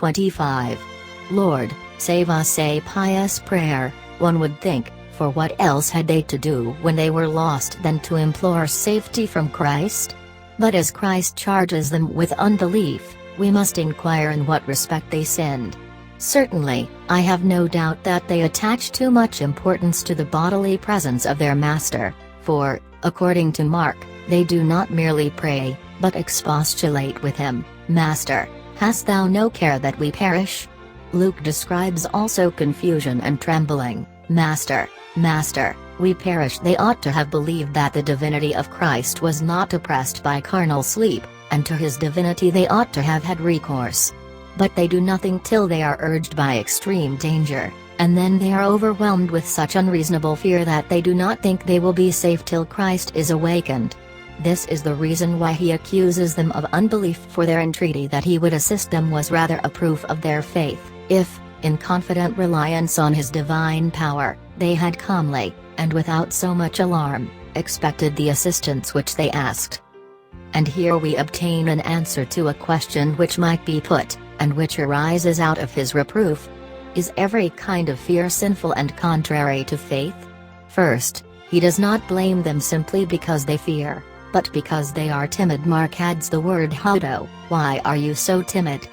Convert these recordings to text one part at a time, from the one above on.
25. Lord, save us. A pious prayer, one would think, for what else had they to do when they were lost than to implore safety from Christ? But as Christ charges them with unbelief, we must inquire in what respect they sinned. Certainly, I have no doubt that they attach too much importance to the bodily presence of their Master, for, according to Mark, they do not merely pray, but expostulate with him, Master, hast thou no care that we perish? Luke describes also confusion and trembling, Master, Master, we perish. They ought to have believed that the divinity of Christ was not oppressed by carnal sleep, and to his divinity they ought to have had recourse. But they do nothing till they are urged by extreme danger, and then they are overwhelmed with such unreasonable fear that they do not think they will be safe till Christ is awakened. This is the reason why he accuses them of unbelief, for their entreaty that he would assist them was rather a proof of their faith, if, in confident reliance on his divine power, they had calmly, and without so much alarm, expected the assistance which they asked. And here we obtain an answer to a question which might be put, and which arises out of his reproof. Is every kind of fear sinful and contrary to faith? First, he does not blame them simply because they fear, but because they are timid. Mark adds the word hodo, why are you so timid?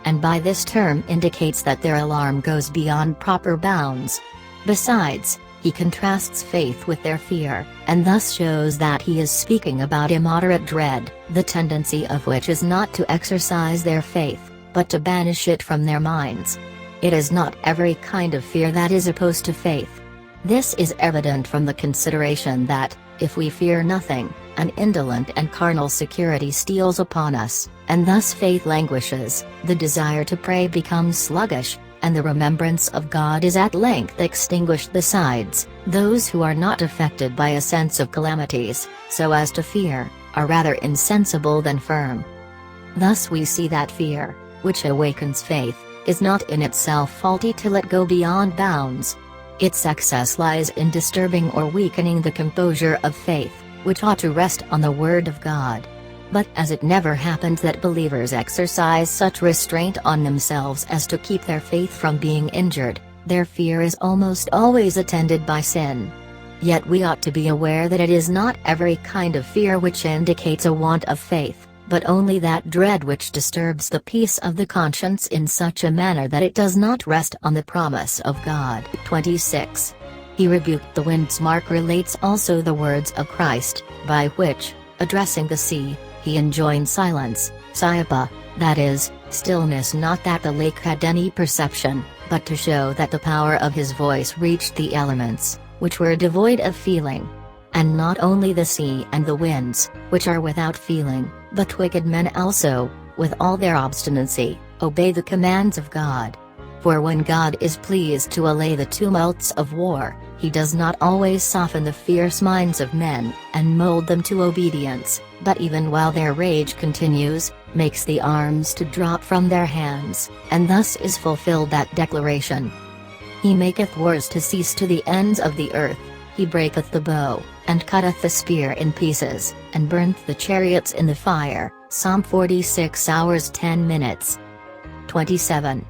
And by this term indicates that their alarm goes beyond proper bounds. Besides, he contrasts faith with their fear, and thus shows that he is speaking about immoderate dread, the tendency of which is not to exercise their faith, but to banish it from their minds. It is not every kind of fear that is opposed to faith. This is evident from the consideration that, if we fear nothing, an indolent and carnal security steals upon us, and thus faith languishes, the desire to pray becomes sluggish, and the remembrance of God is at length extinguished. Besides, those who are not affected by a sense of calamities, so as to fear, are rather insensible than firm. Thus we see that fear, which awakens faith, is not in itself faulty till it go beyond bounds. Its excess lies in disturbing or weakening the composure of faith, which ought to rest on the Word of God. But as it never happens that believers exercise such restraint on themselves as to keep their faith from being injured, their fear is almost always attended by sin. Yet we ought to be aware that it is not every kind of fear which indicates a want of faith, but only that dread which disturbs the peace of the conscience in such a manner that it does not rest on the promise of God. 26. He rebuked the winds. Mark relates also the words of Christ, by which, addressing the sea, he enjoined silence, Siapa, that is, stillness. Not that the lake had any perception, but to show that the power of his voice reached the elements, which were devoid of feeling. And not only the sea and the winds, which are without feeling, but wicked men also, with all their obstinacy, obey the commands of God. For when God is pleased to allay the tumults of war, he does not always soften the fierce minds of men, and mold them to obedience, but even while their rage continues, makes the arms to drop from their hands, and thus is fulfilled that declaration. He maketh wars to cease to the ends of the earth, he breaketh the bow, and cutteth the spear in pieces, and burneth the chariots in the fire. Psalm 46 hours 10 minutes. 27.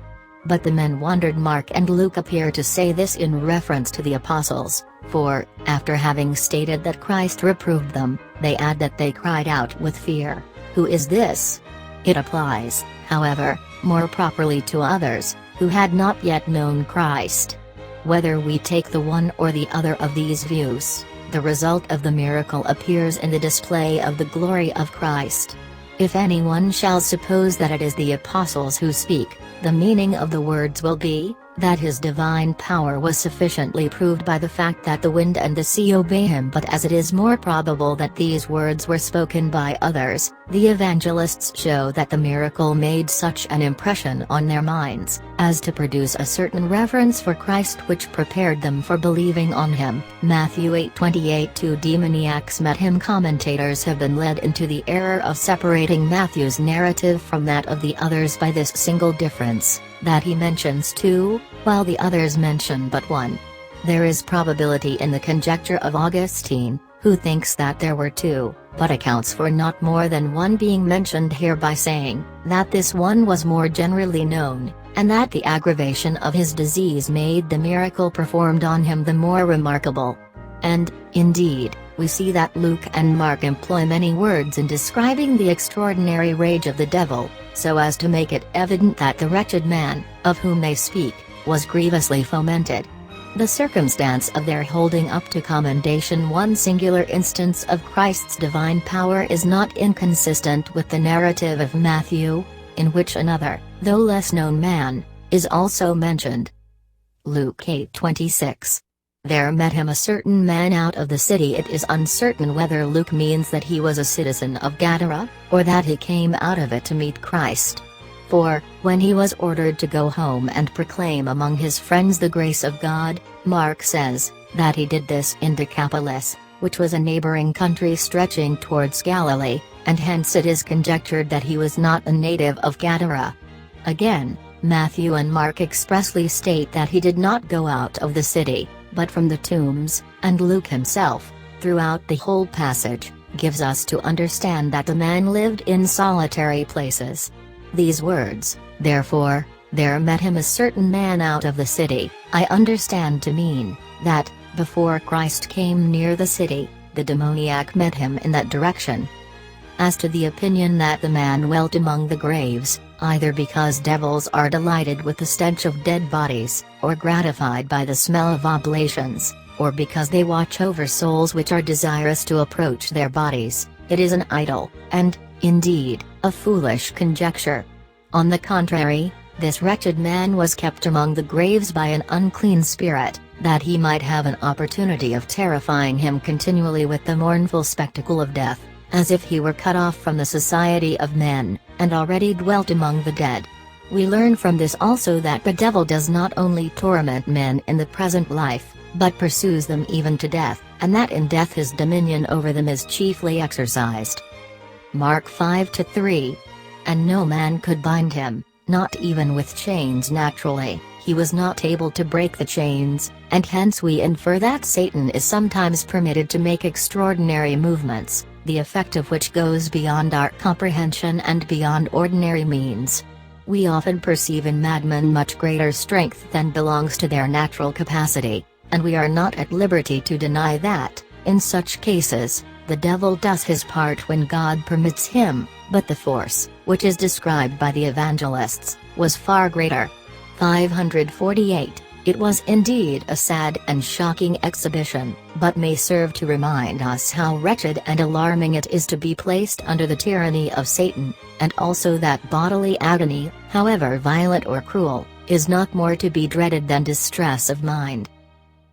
But the men wondered. Mark and Luke appear to say this in reference to the apostles, for, after having stated that Christ reproved them, they add that they cried out with fear, Who is this? It applies, however, more properly to others, who had not yet known Christ. Whether we take the one or the other of these views, the result of the miracle appears in the display of the glory of Christ. If anyone shall suppose that it is the apostles who speak, the meaning of the words will be, that his divine power was sufficiently proved by the fact that the wind and the sea obey him. But as it is more probable that these words were spoken by others, the evangelists show that the miracle made such an impression on their minds, as to produce a certain reverence for Christ which prepared them for believing on him. Matthew 8:28. Two demoniacs met him. Commentators have been led into the error of separating Matthew's narrative from that of the others by this single difference, that he mentions two, while the others mention but one. There is probability in the conjecture of Augustine, who thinks that there were two, but accounts for not more than one being mentioned here by saying that this one was more generally known, and that the aggravation of his disease made the miracle performed on him the more remarkable. And, indeed, we see that Luke and Mark employ many words in describing the extraordinary rage of the devil, so as to make it evident that the wretched man, of whom they speak, was grievously fomented. The circumstance of their holding up to commendation one singular instance of Christ's divine power is not inconsistent with the narrative of Matthew, in which another, though less known man, is also mentioned. Luke 8:26. There met him a certain man out of the city. It is uncertain whether Luke means that he was a citizen of Gadara, or that he came out of it to meet Christ. For, when he was ordered to go home and proclaim among his friends the grace of God, Mark says that he did this in Decapolis, which was a neighboring country stretching towards Galilee, and hence it is conjectured that he was not a native of Gadara. Again, Matthew and Mark expressly state that he did not go out of the city, but from the tombs, and Luke himself, throughout the whole passage, gives us to understand that the man lived in solitary places. These words, therefore, there met him a certain man out of the city, I understand to mean that, before Christ came near the city, the demoniac met him in that direction. As to the opinion that the man dwelt among the graves, either because devils are delighted with the stench of dead bodies, or gratified by the smell of oblations, or because they watch over souls which are desirous to approach their bodies, it is an idle, and, indeed, a foolish conjecture. On the contrary, this wretched man was kept among the graves by an unclean spirit, that he might have an opportunity of terrifying him continually with the mournful spectacle of death, as if he were cut off from the society of men, and already dwelt among the dead. We learn from this also that the devil does not only torment men in the present life, but pursues them even to death, and that in death his dominion over them is chiefly exercised. Mark 5:3. And no man could bind him, not even with chains naturally, he was not able to break the chains, and hence we infer that Satan is sometimes permitted to make extraordinary movements, the effect of which goes beyond our comprehension and beyond ordinary means. We often perceive in madmen much greater strength than belongs to their natural capacity, and we are not at liberty to deny that, in such cases, the devil does his part when God permits him, but the force, which is described by the evangelists, was far greater. 548. It was indeed a sad and shocking exhibition, but may serve to remind us how wretched and alarming it is to be placed under the tyranny of Satan, and also that bodily agony, however violent or cruel, is not more to be dreaded than distress of mind.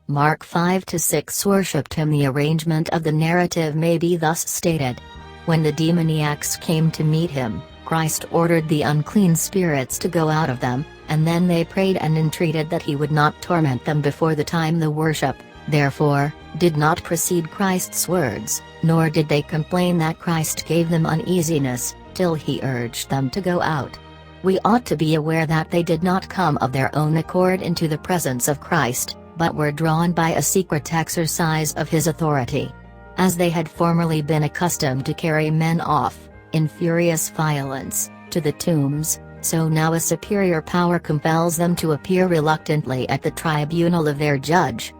Mark 5-6 worshipped him. The arrangement of the narrative may be thus stated. When the demoniacs came to meet him, Christ ordered the unclean spirits to go out of them, and then they prayed and entreated that he would not torment them before the time the worship, therefore, did not precede Christ's words, nor did they complain that Christ gave them uneasiness, till he urged them to go out. We ought to be aware that they did not come of their own accord into the presence of Christ, but were drawn by a secret exercise of his authority. As they had formerly been accustomed to carry men off, in furious violence, to the tombs, so now a superior power compels them to appear reluctantly at the tribunal of their judge.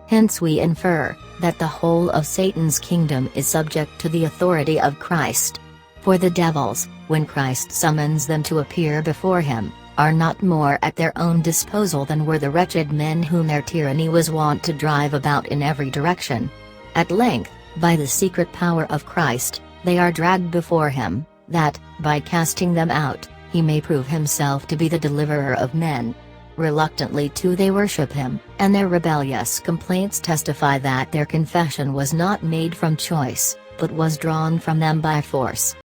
Hence we infer, that the whole of Satan's kingdom is subject to the authority of Christ. For the devils, when Christ summons them to appear before him, are not more at their own disposal than were the wretched men whom their tyranny was wont to drive about in every direction. At length, by the secret power of Christ, they are dragged before him, that, by casting them out, he may prove himself to be the deliverer of men. Reluctantly too they worship him, and their rebellious complaints testify that their confession was not made from choice, but was drawn from them by force.